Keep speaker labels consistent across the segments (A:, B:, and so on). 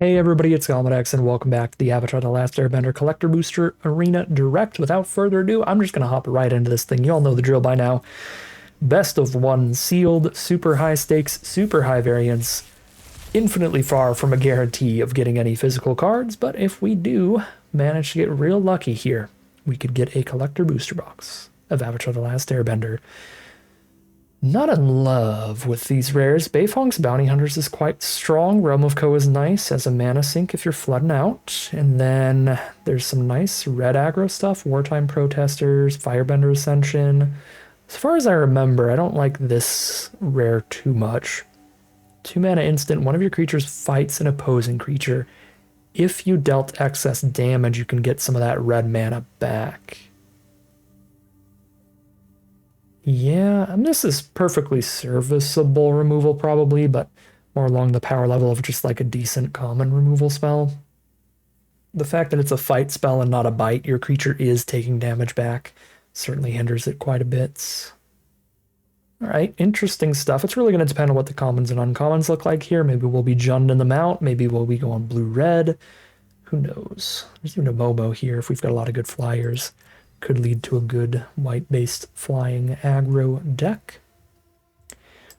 A: Hey everybody, it's Galmadex and welcome back to the Avatar The Last Airbender Collector Booster Arena Direct. Without further ado, I'm just going to hop right into this thing. You all know the drill by now. Best of one sealed, super high stakes, super high variance, infinitely far from a guarantee of getting any physical cards, but if we do manage to get real lucky here, we could get a collector booster box of Avatar The Last Airbender. Not in love with these rares. Beifong's Bounty Hunters is quite strong. Realm of Ko is nice as a mana sink if you're flooding out. And then there's some nice red aggro stuff. Wartime Protesters, Firebender Ascension. As far as I remember, I don't like this rare too much. 2 mana instant, one of your creatures fights an opposing creature. If you dealt excess damage, you can get some of that red mana back. Yeah, this is perfectly serviceable removal probably, but more along the power level of just like a decent common removal spell. The fact that it's a fight spell and not a bite, your creature is taking damage back, certainly hinders it quite a bit. All right, interesting stuff. It's really going to depend on what the commons and uncommons look like here. Maybe we'll be Junding them out. Maybe we'll be going blue-red. Who knows? There's even a Momo here if we've got a lot of good flyers. Could lead to a good white-based flying aggro deck.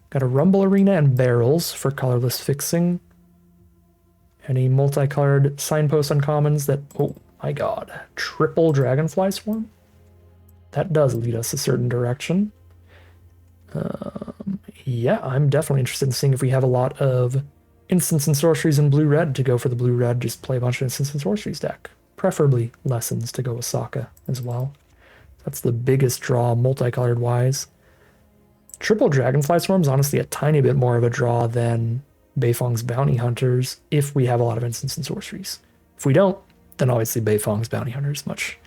A: Got a Rumble Arena and Barrels for colorless fixing. Any multicolored signpost uncommons that, oh my god, triple Dragonfly Swarm? That does lead us a certain direction. Yeah, I'm definitely interested in seeing if we have a lot of instants and sorceries in blue-red to go for the blue-red, just play a bunch of instants and sorceries deck. Preferably lessons to go with Sokka as well. That's the biggest draw multicolored wise. Triple Dragonfly Swarm is honestly a tiny bit more of a draw than Beifong's Bounty Hunters if we have a lot of instants and sorceries. If we don't, then obviously Beifong's Bounty Hunters much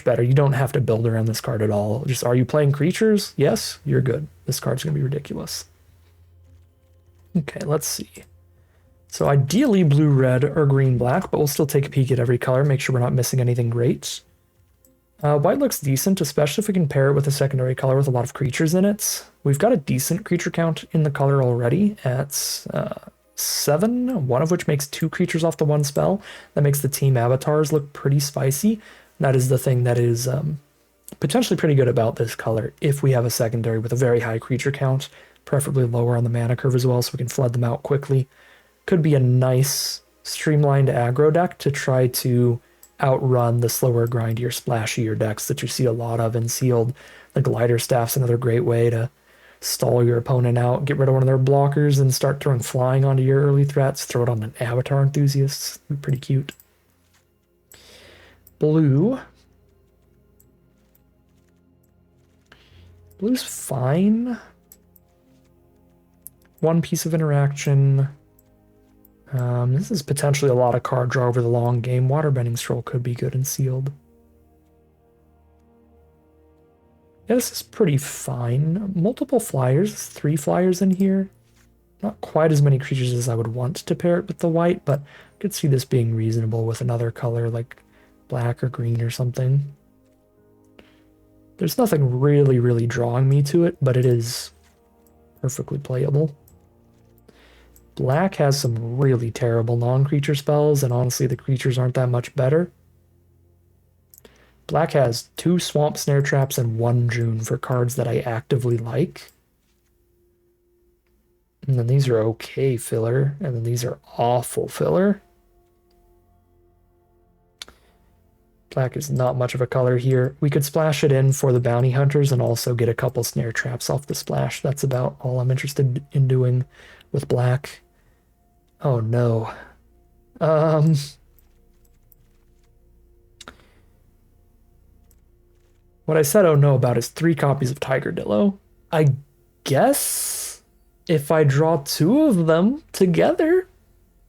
A: better. You don't have to build around this card at all. Just, are you playing creatures? Yes, you're good. This card's going to be ridiculous. Okay, let's see. So ideally blue-red or green-black, but we'll still take a peek at every color, make sure we're not missing anything great. White looks decent, especially if we can pair it with a secondary color with a lot of creatures in it. We've got a decent creature count in the color already at 7, one of which makes 2 creatures off the one spell. That makes the team avatars look pretty spicy. That is the thing that is potentially pretty good about this color if we have a secondary with a very high creature count, preferably lower on the mana curve as well so we can flood them out quickly. Could be a nice streamlined aggro deck to try to outrun the slower, grindier, splashier decks that you see a lot of in sealed. The Glider Staff's another great way to stall your opponent out, get rid of one of their blockers, and start throwing flying onto your early threats. Throw it on an Avatar Enthusiast. Pretty cute. Blue. Blue's fine. One piece of interaction. This is potentially a lot of card draw over the long game. Waterbending Stroll could be good and sealed. Yeah, this is pretty fine. Multiple flyers, 3 flyers in here. Not quite as many creatures as I would want to pair it with the white, but I could see this being reasonable with another color like black or green or something. There's nothing really drawing me to it, but it is perfectly playable. Black has some really terrible non-creature spells, and honestly, the creatures aren't that much better. Black has 2 Swamp Snare Traps and 1 June for cards that I actively like. And then these are okay filler, and then these are awful filler. Black is not much of a color here. We could splash it in for the Bounty Hunters and also get a couple Snare Traps off the splash. That's about all I'm interested in doing with black. Oh no. What I said oh no about is 3 copies of Tiger Dillo. I guess if I draw 2 of them together,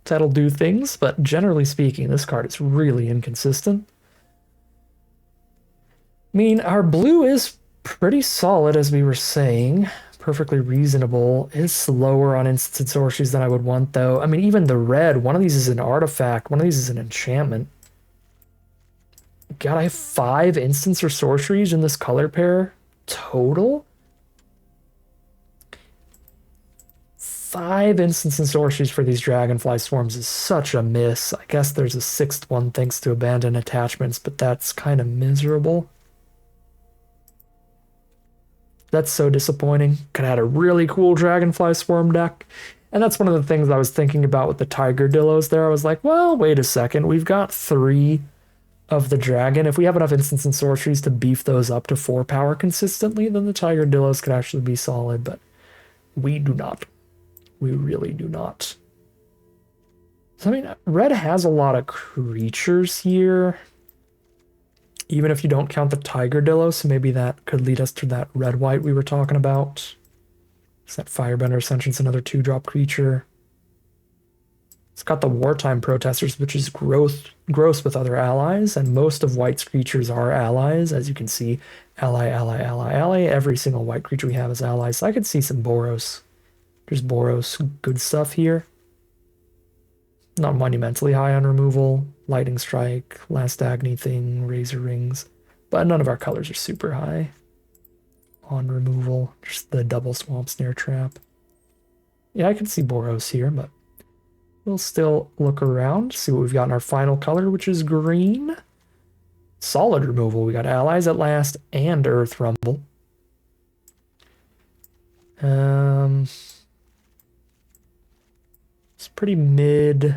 A: that'll do things, but generally speaking, this card is really inconsistent. I mean, our blue is pretty solid, as we were saying. Perfectly reasonable. It's slower on instants and sorceries than I would want, though. I mean, even the red, one of these is an artifact, one of these is an enchantment. God, I have 5 instants or sorceries in this color pair total? 5 instants and sorceries for these dragonfly swarms is such a miss. I guess there's a 6th one thanks to abandoned attachments, but that's kind of miserable. That's so disappointing. Could have had a really cool dragonfly swarm deck. And that's one of the things I was thinking about with the tiger dillos there. I was like, well, wait a second. We've got 3 of the dragon. If we have enough instants and sorceries to beef those up to 4 power consistently, then the tiger dillos could actually be solid, but we do not. We really do not. So, I mean, red has a lot of creatures here. Even if you don't count the tiger dillo, so maybe that could lead us to that red-white we were talking about. Is that Firebender Ascension's another 2-drop creature. It's got the Wartime Protesters, which is gross with other allies, and most of white's creatures are allies. As you can see, ally, ally, ally, ally. Every single white creature we have is allies. So I could see some Boros. There's Boros, good stuff here. Not monumentally high on removal. Lightning Strike, Last Agony thing, Razor Rings. But none of our colors are super high on removal. Just the double Swamp Snare Trap. Yeah, I can see Boros here, but we'll still look around, see what we've got in our final color, which is green. Solid removal. We got Allies at Last and Earth Rumble. It's pretty mid.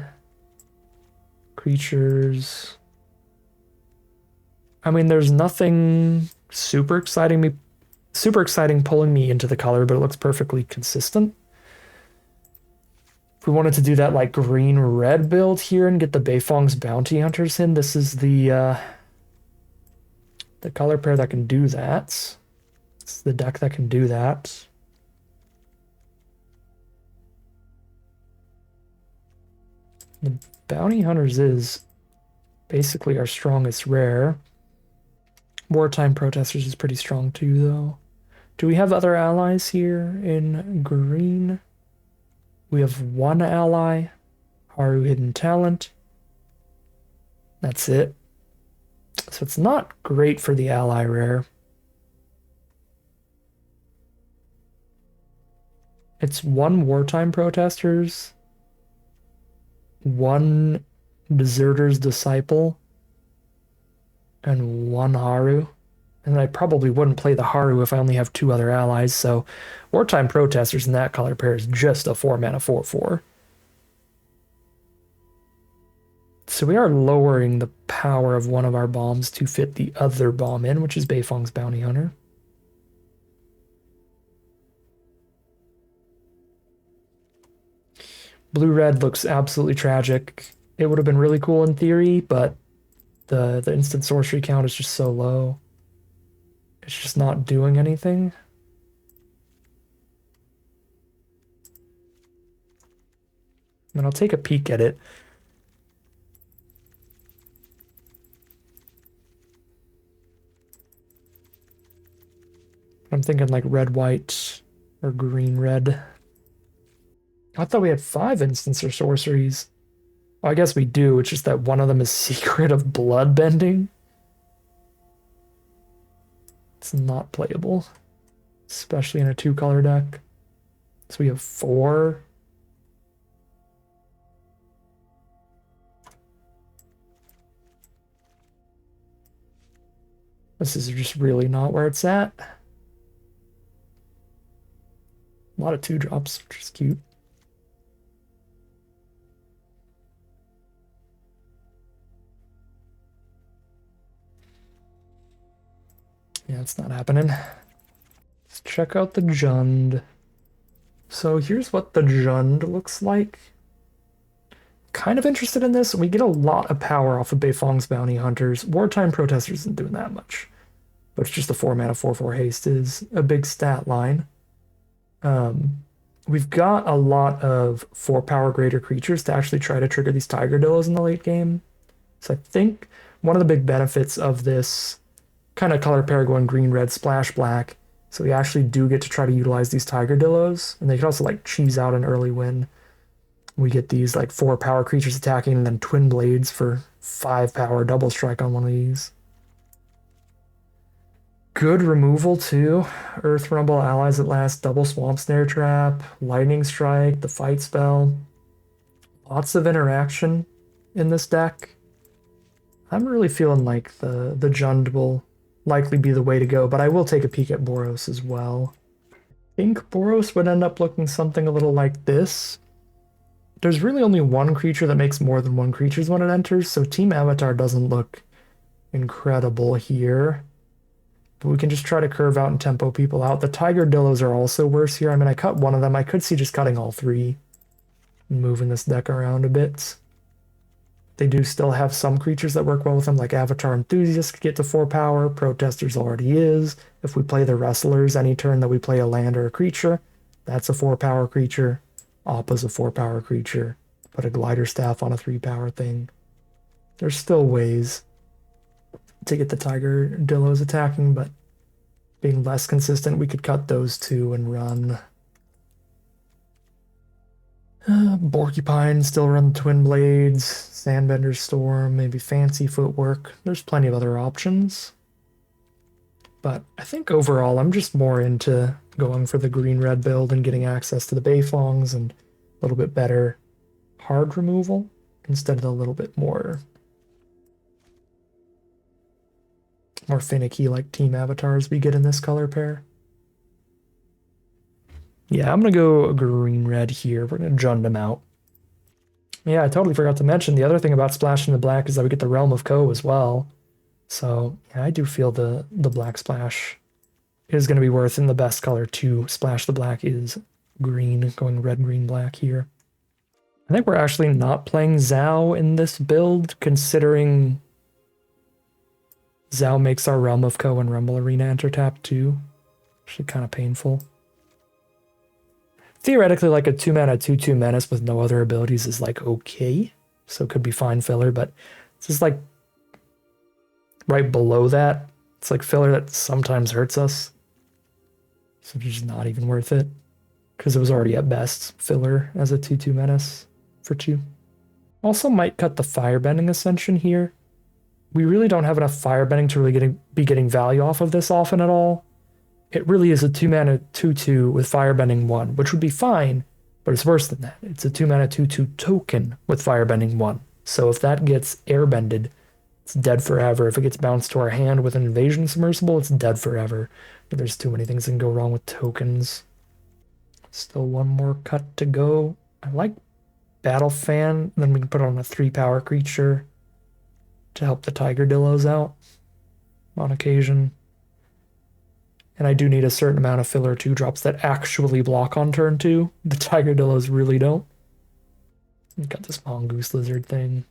A: Creatures. I mean, there's nothing super exciting pulling me into the color, but it looks perfectly consistent. If we wanted to do that like green-red build here and get the Beifong's Bounty Hunters in, this is the color pair that can do that. It's the deck that can do that. The Bounty Hunters is basically our strongest rare. Wartime Protesters is pretty strong too, though. Do we have other allies here in green? We have 1 ally, Haru Hidden Talent. That's it. So it's not great for the ally rare. It's 1 Wartime Protesters, 1 Deserter's Disciple, and 1 Haru. And I probably wouldn't play the Haru if I only have 2 other allies, so Wartime Protesters in that color pair is just a 4-mana 4/4. So we are lowering the power of one of our bombs to fit the other bomb in, which is Beifong's Bounty Hunter. Blue-red looks absolutely tragic. It would have been really cool in theory, but the instant sorcery count is just so low. It's just not doing anything. And I'll take a peek at it. I'm thinking like red-white or green-red. I thought we had 5 instants or sorceries. Well, I guess we do. It's just that one of them is Secret of Bloodbending. It's not playable, especially in a 2-color deck. So we have 4. This is just really not where it's at. A lot of 2-drops, which is cute. Yeah, it's not happening. Let's check out the Jund. So here's what the Jund looks like. Kind of interested in this. We get a lot of power off of Beifong's Bounty Hunters. Wartime Protesters isn't doing that much. But it's just a 4-mana 4/4 haste is a big stat line. We've got a lot of 4-power greater creatures to actually try to trigger these Tiger Dillos in the late game. So I think one of the big benefits of this kind of color pair going green, red, splash, black. So we actually do get to try to utilize these Tiger Dillos. And they can also like cheese out an early win. We get these like 4-power creatures attacking and then Twin Blades for 5-power double strike on one of these. good removal too. Earth Rumble, allies at last, double Swamp Snare Trap, Lightning Strike, the Fight Spell. Lots of interaction in this deck. I'm really feeling like the Jund will likely be the way to go, but I will take a peek at Boros as well. I think Boros would end up looking something a little like this. There's really only one creature that makes more than one creatures when it enters, so Team Avatar doesn't look incredible here. But we can just try to curve out and tempo people out. The Tiger Dillos are also worse here. I mean, I cut one of them. I could see just cutting all three and moving this deck around a bit. They do still have some creatures that work well with them, like Avatar Enthusiast could get to 4 power. Protesters already is. If we play the Wrestlers, any turn that we play a land or a creature, that's a 4 power creature. Appa's a 4 power creature. Put a Glider Staff on a 3 power thing. There's still ways to get the Tiger Dillos attacking, but being less consistent, we could cut those two and run. Porcupine, still run Twin Blades, Sandbender Storm, maybe Fancy Footwork. There's plenty of other options. But I think overall I'm just more into going for the green-red build and getting access to the Bayflongs and a little bit better hard removal instead of the little bit more finicky like Team Avatars we get in this color pair. Yeah, I'm going to go green-red here. We're going to Jund them out. Yeah, I totally forgot to mention the other thing about splashing the black is that we get the Realm of Ko as well. So, yeah, I do feel the black splash is going to be worth, and the best color to splash the black is green, going red, green, black here. I think we're actually not playing Zhao in this build, considering Zhao makes our Realm of Ko and Rumble Arena enter tap too. Actually kind of painful. Theoretically, like a 2-mana 2/2 Menace with no other abilities is like okay. So it could be fine filler, but it's just like right below that. It's like filler that sometimes hurts us. So it's just not even worth it. Because it was already at best filler as a 2/2 Menace for 2. Also might cut the Firebending Ascension here. We really don't have enough Firebending to really be getting value off of this often at all. It really is a 2-mana 2/2 with Firebending 1, which would be fine, but it's worse than that. It's a 2-mana 2/2 token with Firebending 1. So if that gets airbended, it's dead forever. If it gets bounced to our hand with an Invasion Submersible, it's dead forever. There's too many things that can go wrong with tokens. Still one more cut to go. I like Battle Fan, then we can put on a 3-power creature to help the Tiger Dillos out on occasion. And I do need a certain amount of filler 2-drops that actually block on turn 2. The Tiger Dillos really don't. We've got this Mongoose Lizard thing.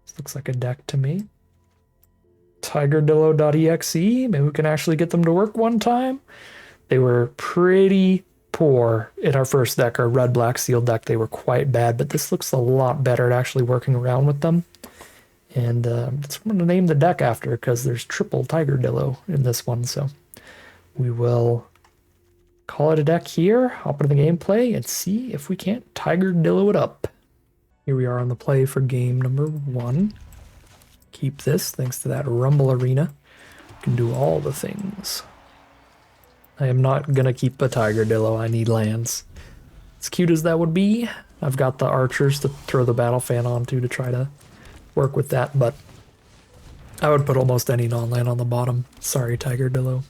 A: This looks like a deck to me. TigerDillo.exe. Maybe we can actually get them to work one time. They were pretty poor in our first deck, our red-black sealed deck. They were quite bad, but this looks a lot better at actually working around with them. And that's what I'm going to name the deck after, because there's triple Tiger Dillo in this one. So we will call it a deck here, hop into the gameplay, and see if we can't Tiger Dillo it up. Here we are on the play for game number 1. Keep this, thanks to that Rumble Arena. Can do all the things. I am not going to keep a Tiger Dillo, I need lands. As cute as that would be, I've got the archers to throw the Battle Fan onto to try to work with that, but I would put almost any non-land on the bottom. Sorry, Tiger Dillo.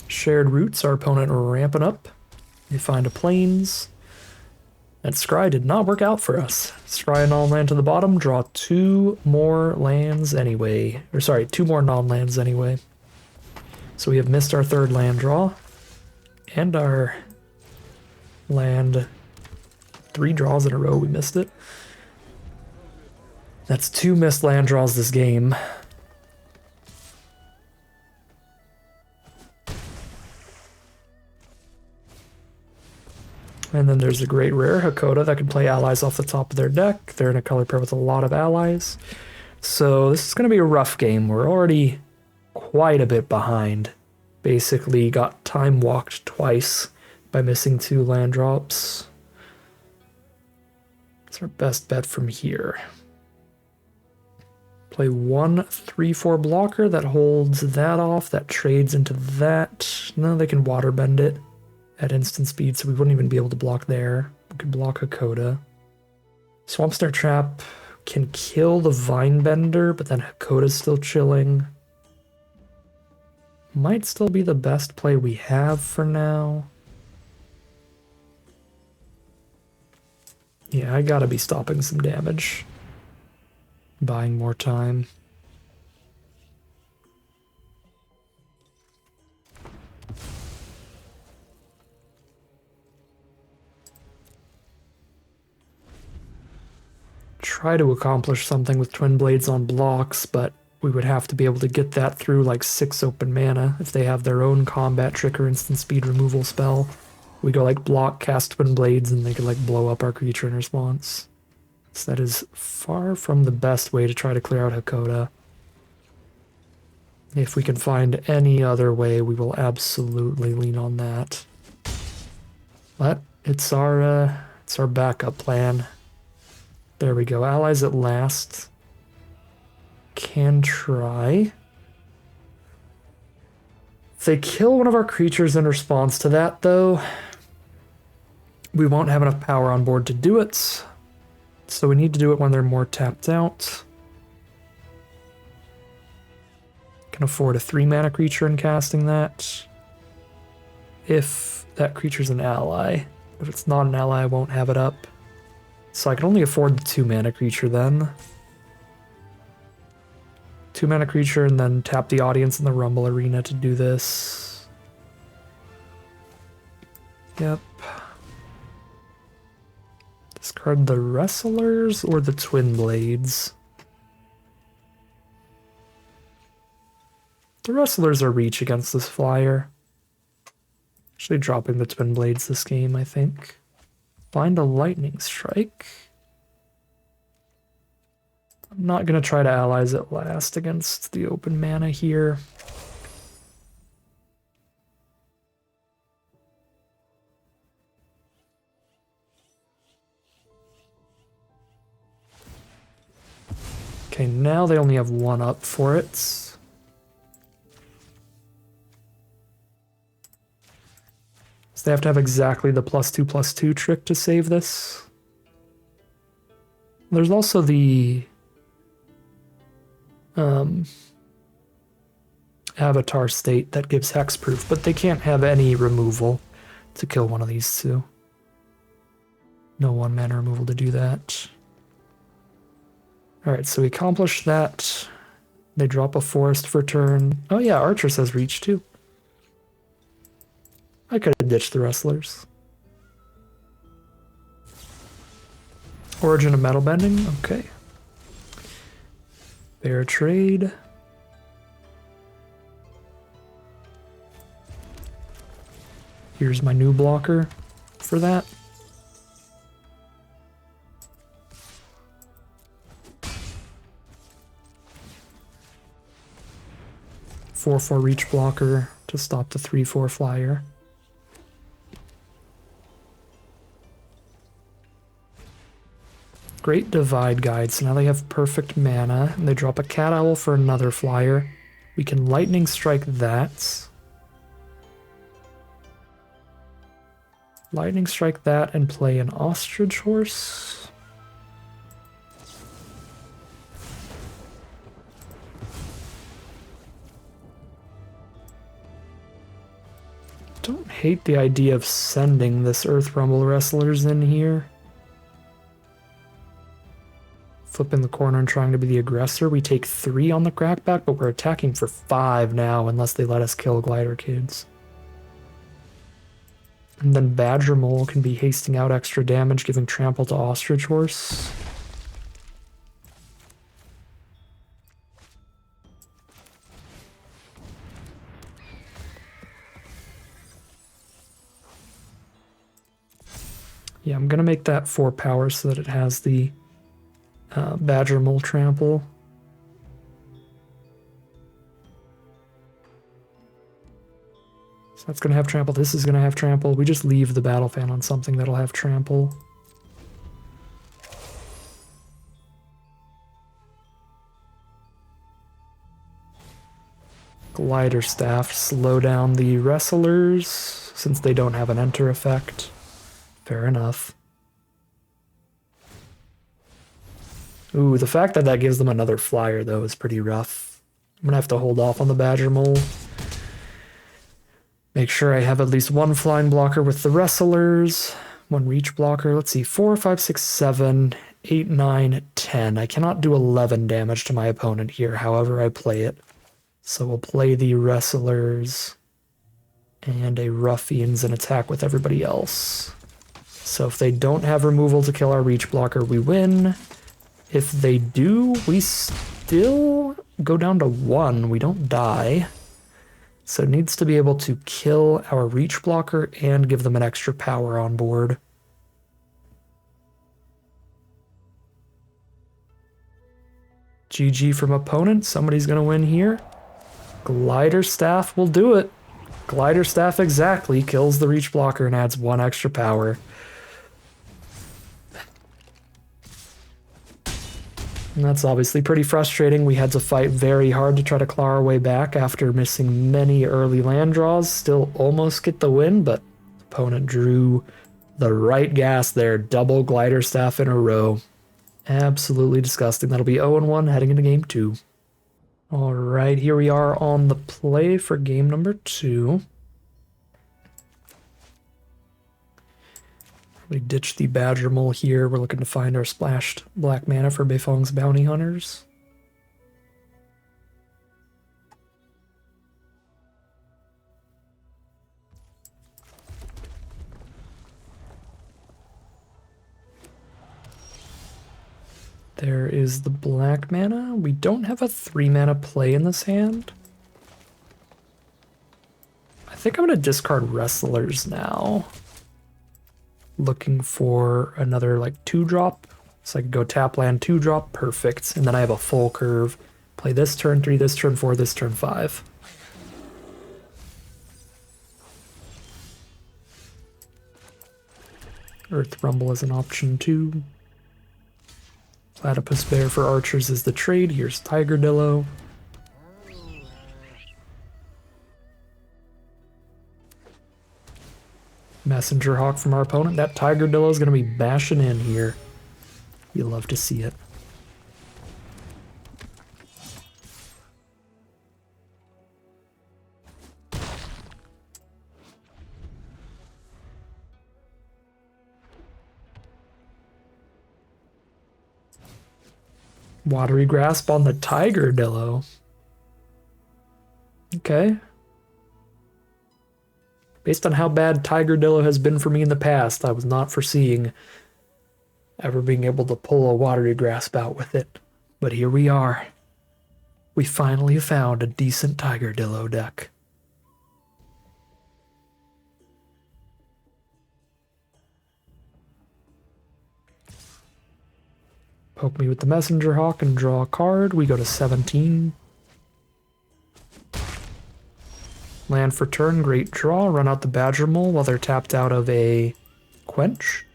A: Shared Roots, our opponent ramping up. They find a Plains. That Scry did not work out for us. Scry a non-land to the bottom, draw 2 more lands anyway. Or sorry, 2 more non-lands anyway. So we have missed our 3rd land draw. And our land... 3 draws in a row, we missed it. That's 2 missed land draws this game. And then there's a great rare, Hakoda, that can play allies off the top of their deck. They're in a color pair with a lot of allies. So this is going to be a rough game. We're already quite a bit behind. Basically got time walked twice by missing 2 land drops. It's our best bet from here. play 1 3/4 blocker that holds that off, that trades into that. No, they can water bend it at instant speed, so we wouldn't even be able to block there. We could block Hakoda. Swamp Snare Trap can kill the Vine Bender, but then Hakoda's still chilling. Might still be the best play we have for now. Yeah, I gotta be stopping some damage. Buying more time. Try to accomplish something with Twin Blades on blocks, but we would have to be able to get that through like 6 open mana if they have their own combat trick or instant speed removal spell. We go like block, cast Twin Blades, and they could like blow up our creature in response. So that is far from the best way to try to clear out Hakoda. If we can find any other way, we will absolutely lean on that. But it's our backup plan. There we go. Allies at last. Can try. If they kill one of our creatures in response to that, though, we won't have enough power on board to do it. So we need to do it when they're more tapped out. Can afford a 3-mana creature in casting that. If that creature's an ally. If it's not an ally, I won't have it up. So I can only afford the 2-mana creature then. 2-mana creature and then tap the audience in the Rumble Arena to do this. Yep. Discard the Wrestlers or the Twin Blades. The Wrestlers are reach against this flyer. Actually dropping the Twin Blades this game, I think. Find a Lightning Strike. I'm not going to try to allies at last against the open mana here. Okay, now they only have 1 up for it. So they have to have exactly the +2/+2 trick to save this. There's also the Avatar state that gives hexproof, but they can't have any removal to kill one of these two. No 1-mana removal to do that. Alright, so we accomplish that. They drop a forest for turn. Oh yeah, Archer says reach too. I could have ditched the Wrestlers. Origin of Metal Bending, okay. Fair trade. Here's my new blocker for that. For reach blocker to stop the 3/4 flyer. Great Divide Guide, so now they have perfect mana, and they drop a Cat Owl for another flyer. We can Lightning Strike that. Lightning Strike that and play an Ostrich Horse. Don't hate the idea of sending this Earth Rumble Wrestlers in here. Flipping the corner and trying to be the aggressor. We take 3 on the crackback, but we're attacking for 5 now unless they let us kill Glider Kids. And then Badger Mole can be hasting out extra damage, giving trample to Ostrich Horse. Yeah, I'm gonna make that 4 power so that it has the Badger Mole trample. So that's gonna have trample. This is gonna have trample. We just leave the Battle Fan on something that'll have trample. Glider Staff, slow down the wrestlers since they don't have an enter effect. Fair enough. Ooh, the fact that that gives them another flyer, though, is pretty rough. I'm gonna have to hold off on the Badger Mole. Make sure I have at least one flying blocker with the wrestlers. One reach blocker. Let's see, 4, 5, 6, 7, 8, 9, 10. I cannot do 11 damage to my opponent here, however I play it. So we'll play the wrestlers and a ruffians and attack with everybody else. So if they don't have removal to kill our reach blocker, we win. If they do, we still go down to 1. We don't die. So it needs to be able to kill our reach blocker and give them an extra power on board. GG from opponent. Somebody's going to win here. Glider Staff will do it. Glider Staff exactly kills the reach blocker and adds 1 extra power. And that's obviously pretty frustrating. We had to fight very hard to try to claw our way back after missing many early land draws. Still almost get the win, but opponent drew the right gas there. Double Glider Staff in a row. Absolutely disgusting. That'll be 0-1 heading into game 2. All right, here we are on the play for game number 2. We ditch the Badger Mole here. We're looking to find our splashed black mana for Beifong's Bounty Hunters. There is the black mana. We don't have a 3 mana play in this hand. I think I'm going to discard Wrestlers now. Looking for another like 2-drop. So I could go tap land 2-drop, perfect. And then I have a full curve. Play this turn 3, this turn 4, this turn 5. Earth Rumble is an option too. Platypus Bear for archers is the trade. Here's Tigerdillo. Messenger Hawk from our opponent. That Tigerdillo is going to be bashing in here. You love to see it. Watery Grasp on the Tigerdillo. Okay. Based on how bad Tigerdillo has been for me in the past, I was not foreseeing ever being able to pull a Watery Grasp out with it. But here we are. We finally found a decent Tigerdillo deck. Poke me with the Messenger Hawk and draw a card. We go to 17. Land for turn, great draw. Run out the Badger Mole while they're tapped out of a Quench.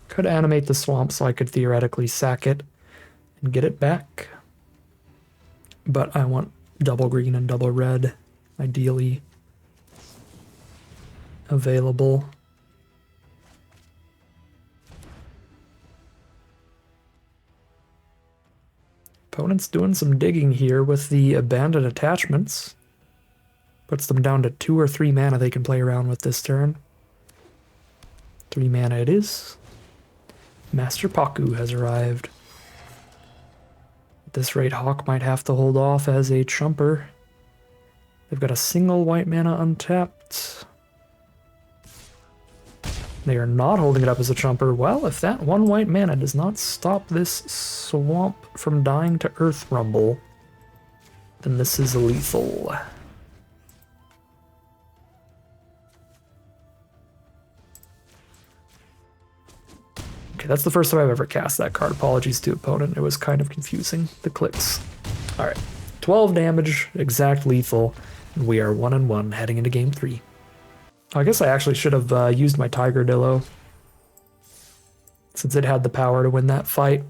A: Could animate the swamp so I could theoretically sack it and get it back. But I want double green and double red, ideally available. Opponent's doing some digging here with the abandoned attachments. Puts them down to 2 or 3 mana they can play around with this turn. 3 mana it is. Master Paku has arrived. At this rate, Hawk might have to hold off as a chumper. They've got a single white mana untapped. They are not holding it up as a chumper. Well, if that 1 white mana does not stop this swamp from dying to Earth Rumble, then this is lethal. Okay, that's the first time I've ever cast that card. Apologies to opponent. It was kind of confusing, the clicks. All right, 12 damage, exact lethal, and we are 1-1 heading into game 3. I guess I actually should have used my Tiger Dillo, since it had the power to win that fight.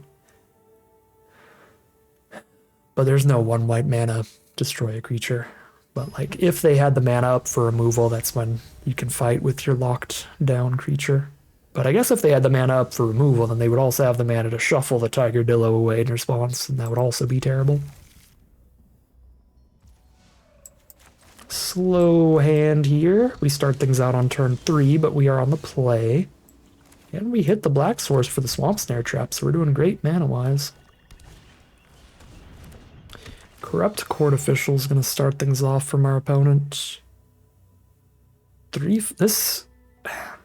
A: But there's no 1 white mana destroy a creature. But like if they had the mana up for removal, that's when you can fight with your locked down creature. But I guess if they had the mana up for removal, then they would also have the mana to shuffle the Tiger Dillo away in response, and that would also be terrible. Slow hand here. We start things out on turn 3, but we are on the play. And we hit the black source for the Swamp Snare Trap, so we're doing great mana-wise. Corrupt Court Official is going to start things off from our opponent. This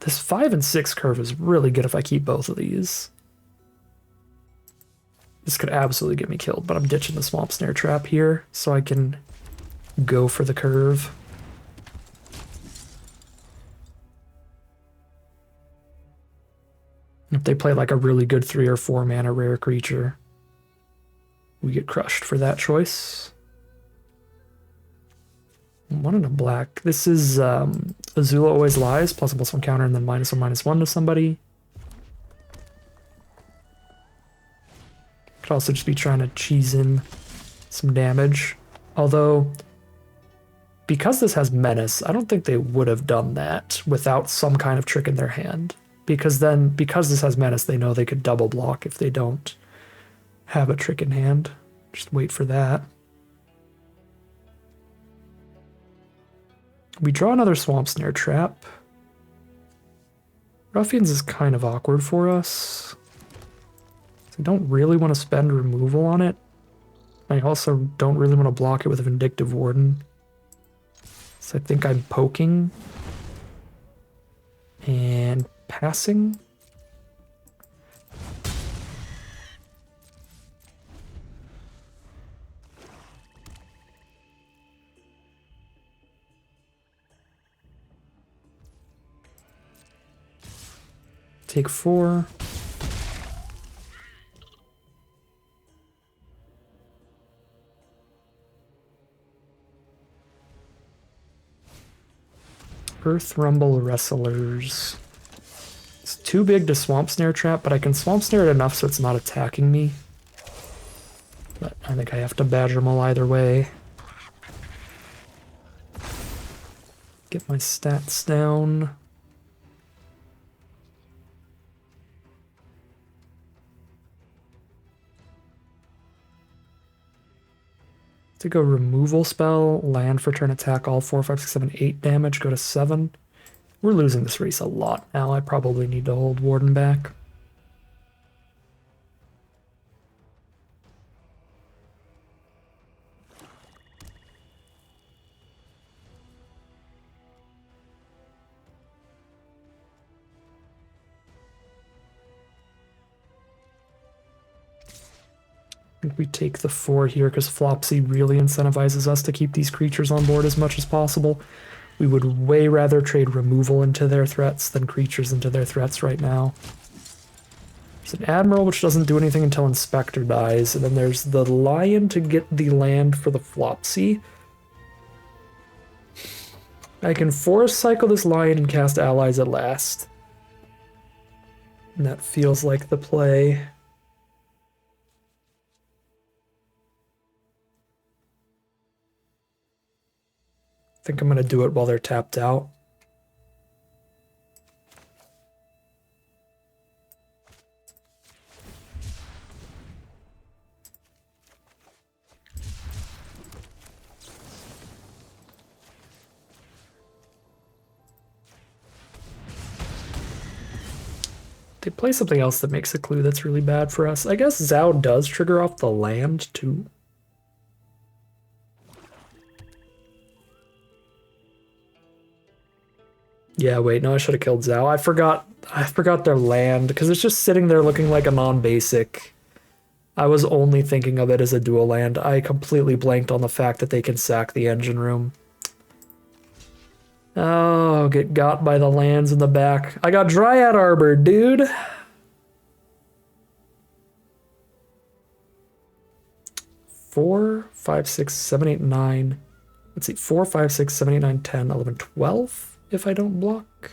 A: 5 and 6 curve is really good if I keep both of these. This could absolutely get me killed, but I'm ditching the Swamp Snare Trap here so I can go for the curve. If they play like a really good 3 or 4 mana rare creature, we get crushed for that choice. 1 and a black. This is Azula Always Lies, +1/+1 counter, and then -1/-1 to somebody. Could also just be trying to cheese in some damage. Although, because this has Menace, I don't think they would have done that without some kind of trick in their hand. Because this has Menace, they know they could double block if they don't have a trick in hand. Just wait for that. We draw another Swamp Snare Trap. Ruffians is kind of awkward for us. I don't really want to spend removal on it. I also don't really want to block it with a Vindictive Warden. So I think I'm poking and passing. Take 4. Earth Rumble Wrestlers. It's too big to Swamp Snare Trap, but I can Swamp Snare it enough so it's not attacking me. But I think I have to Badger Maul either way. Get my stats down. To go removal spell, land for turn attack, all 4, 5, 6, 7, 8 damage, go to 7. We're losing this race a lot now. I probably need to hold Warden back. I think we take the 4 here because Flopsy really incentivizes us to keep these creatures on board as much as possible. We would way rather trade removal into their threats than creatures into their threats right now. There's an Admiral, which doesn't do anything until Inspector dies, and then there's the Lion to get the land for the Flopsy. I can force cycle this Lion and cast Allies at last. And that feels like the play. I think I'm going to do it while they're tapped out. They play something else that makes a clue that's really bad for us. I guess Zhao does trigger off the land too. Yeah, wait, no, I should have killed Zhao. I forgot their land, because it's just sitting there looking like a non-basic. I was only thinking of it as a dual land. I completely blanked on the fact that they can sack the engine room. Oh, get got by the lands in the back. I got Dryad Arbor, dude. Four, 5, 6, 7, 8, 9. Let's see, 4, 5, 6, 7, 8, 9, 10, 11, 12 if I don't block.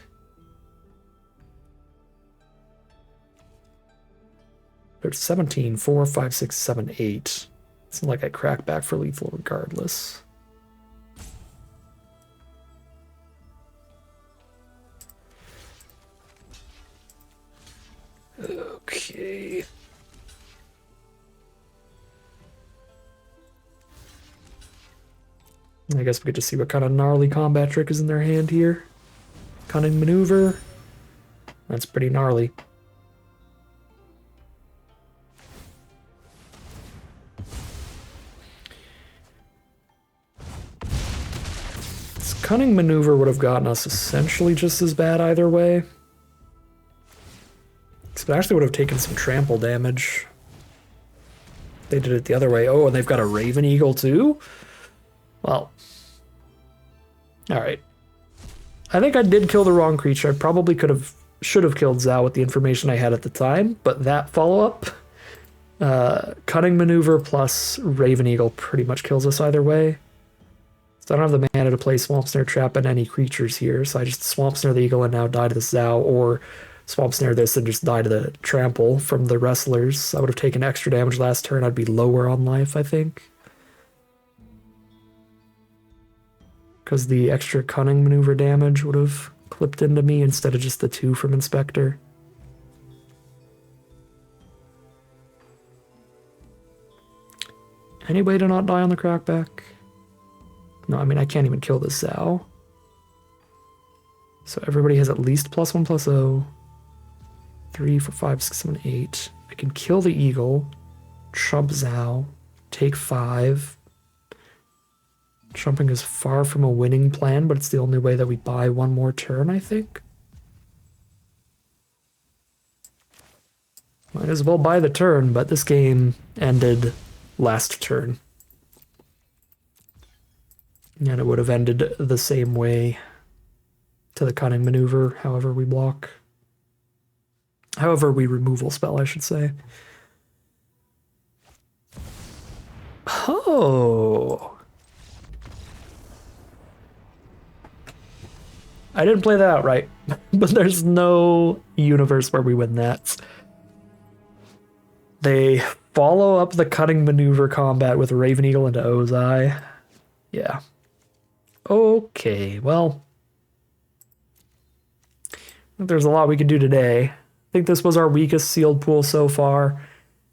A: There's 17, 4, 5, 6, 7, 8. It's not like I crack back for lethal regardless. Okay. I guess we get to see what kind of gnarly combat trick is in their hand here. Cunning maneuver. That's pretty gnarly. This cunning maneuver would have gotten us essentially just as bad either way. Except it actually would have taken some trample damage. They did it the other way. Oh, and they've got a Raven Eagle too? Well. Alright. I think I did kill the wrong creature. I probably should have killed Zhao with the information I had at the time, but that follow-up, cunning maneuver plus Raven Eagle pretty much kills us either way. So I don't have the mana to play Swamp Snare Trap on any creatures here, so I just Swamp Snare the Eagle and now die to the Zhao, or Swamp Snare this and just die to the trample from the wrestlers. I would have taken extra damage last turn. I'd be lower on life, I think. Because the extra cunning maneuver damage would have clipped into me instead of just the 2 from Inspector. Any way to not die on the crackback? No, I mean, I can't even kill this Zhao. So everybody has at least +1/+0. 3, 4, 5, 6, 7, 8. I can kill the Eagle, chump Zhao, take 5. Chumping is far from a winning plan, but it's the only way that we buy one more turn, I think. Might as well buy the turn, but this game ended last turn. And it would have ended the same way to the cunning maneuver, however we block. However we removal spell, I should say. Oh! I didn't play that out right, but there's no universe where we win that. They follow up the cunning maneuver combat with Raven Eagle into Ozai. Yeah. Okay, well. There's a lot we can do today. I think this was our weakest sealed pool so far,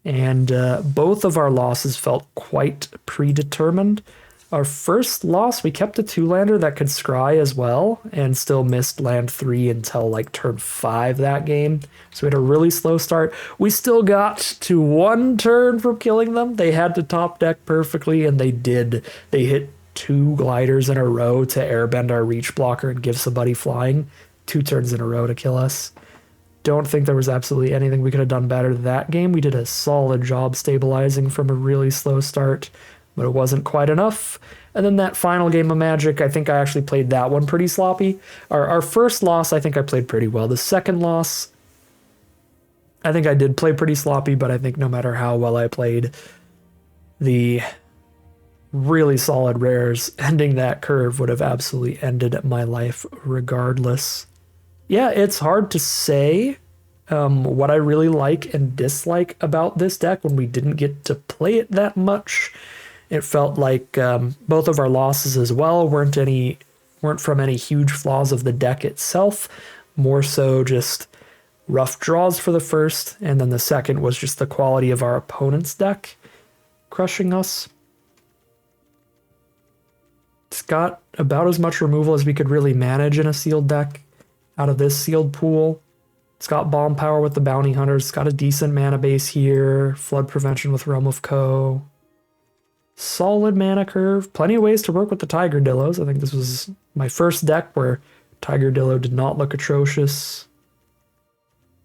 A: and both of our losses felt quite predetermined. Our first loss, we kept a 2-lander that could scry as well, and still missed land 3 until like turn 5 that game. So we had a really slow start. We still got to 1 turn from killing them. They had to top deck perfectly, and they did. They hit 2 gliders in a row to airbend our reach blocker and give somebody flying. 2 turns in a row to kill us. Don't think there was absolutely anything we could have done better that game. We did a solid job stabilizing from a really slow start, but it wasn't quite enough. And then that final game of Magic, I think I actually played that one pretty sloppy. Our first loss, I think I played pretty well. The second loss, I think I did play pretty sloppy, but I think no matter how well I played, the really solid rares ending that curve would have absolutely ended my life regardless. Yeah, it's hard to say what I really like and dislike about this deck when we didn't get to play it that much. It felt like both of our losses as well weren't from any huge flaws of the deck itself, more so just rough draws for the first, and then the second was just the quality of our opponent's deck crushing us. It's got about as much removal as we could really manage in a sealed deck out of this sealed pool. It's got bomb power with the bounty hunters. It's got a decent mana base here. Flood prevention with Realm of Ko. Solid mana curve. Plenty of ways to work with the Tiger Dillos. I think this was my first deck where Tiger Dillo did not look atrocious.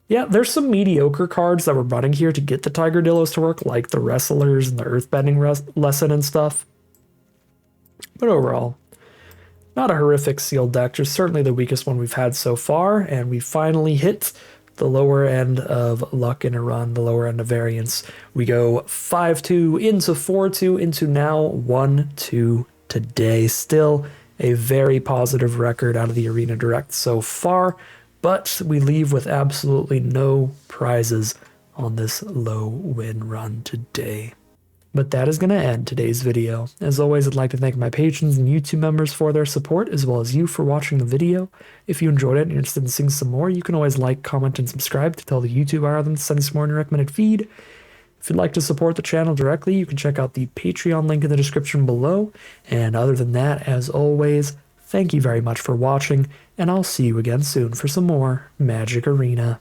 A: Yeah, there's some mediocre cards that we're running here to get the Tiger Dillos to work, like the Wrestlers and the Earthbending Lesson and stuff. But overall, not a horrific sealed deck, just certainly the weakest one we've had so far, and we finally hit the lower end of luck in a run, the lower end of variance. We go 5-2 into 4-2 into now 1-2 today. Still A very positive record out of the Arena Direct so far, but we leave with absolutely no prizes on this low win run today. But that is going to end today's video. As always, I'd like to thank my patrons and YouTube members for their support, as well as you for watching the video. If you enjoyed it and you're interested in seeing some more, you can always like, comment, and subscribe to tell the YouTube algorithm to send you some more in your recommended feed. If you'd like to support the channel directly, you can check out the Patreon link in the description below. And other than that, as always, thank you very much for watching, and I'll see you again soon for some more Magic Arena.